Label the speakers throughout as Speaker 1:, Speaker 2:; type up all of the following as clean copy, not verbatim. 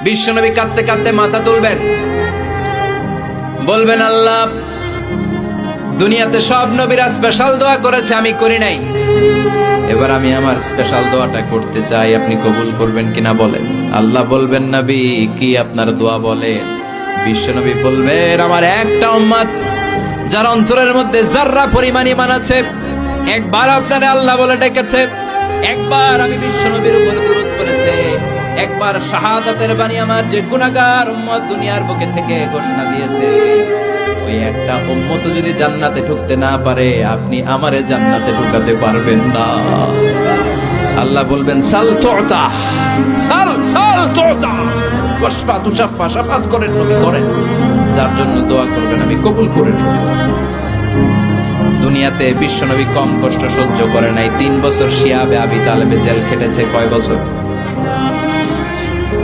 Speaker 1: বিশ্বনবী কাঁদতে কাঁদতে মাথা তুলবেন, বলবেন আল্লাহ, দুনিয়াতে সব নবীরা স্পেশাল দোয়া করেছে, আমি করি নাই, এবার আমি আমার স্পেশাল দোয়াটা করতে চাই, আপনি কবুল করবেন কিনা বলেন। আল্লাহ বলবেন, নবী কি আপনার দোয়া বলেন? বিশ্বনবী বলবেন, আমার একটা উম্মত যার অন্তরের মধ্যে যাররা পরিমাণ ঈমান আছে, একবার আপনারে আল্লাহ বলে ডেকেছে, একবার আমি বিশ্বনবীর উপর দুরূদ পড়েছে, একবার শাহাদাতের বাণী আমার যে গুনাহগার উম্মত দুনিয়ার বুকে থেকে ঘোষণা দিয়েছে, ওই একটা উম্মত যদি জান্নাতে ঢুকতে না পারে, আপনি আমারে জান্নাতে ঢুকাতে পারবেন না। আল্লাহ বলবেন, সাল তুতা, সাল সাল তুতা, ওয়াশফা তুশাফা, শাফাত করেন নবী করেন, যার জন্য দোয়া করবেন আমি কবুল করে নেব। দুনিয়াতে বিশ্বনবী কম কষ্ট সহ্য করে নাই। 3 বছর শিয়াবে আবি তালেবে জেল খেটেছে। কয় বছর?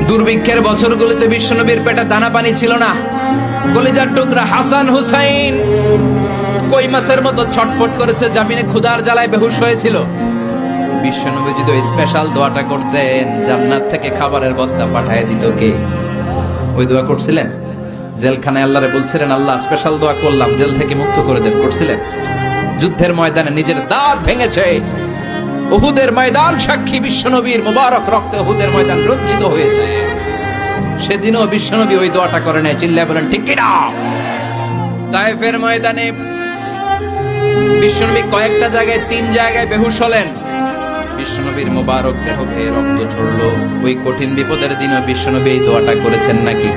Speaker 1: দুর্ভিক্ষের বছরগুলোতে বিশ্বনবীর পেটে দানা পানি ছিল না। কলিজার টুকরা হাসান হুসাইন কই মাছের মতো ছটফট করেছে, জামিনে ক্ষুধার জ্বালায় বেহুশ হয়েছিল। বিশ্বনবী যদি ওই স্পেশাল দোয়াটা করতেন, জান্নাত থেকে খাবারের বস্তা পাঠিয়ে দিত কে? ওই দোয়া করছিলেন? জেলখানায় আল্লাহরে বলছিলেন, আল্লাহ স্পেশাল দোয়া করলাম, জেল থেকে মুক্ত করে দেন, করছিলেন? যুদ্ধের ময়দানে নিজের দাঁত ভেঙেছে, উহুদের ময়দান সাক্ষী, বিশ্বনবীর মুবারক রক্তে উহুদের ময়দান রঞ্জিত হয়েছে। সেদিনও বিশ্বনবী ওই দোয়াটা করে নাই। চিল্লায় বলেন ঠিক কি না? তায়েফের ময়দানে বিশ্বনবী কয়েকটা জায়গায়, 3 জায়গায় বেহুশ হলেন। বিশ্বনবীর মুবারক দেহ বেয়ে রক্ত ঝরলো। ওই কঠিন বিপদের দিনও বিশ্বনবী এই দোয়াটা করেছেন নাকি?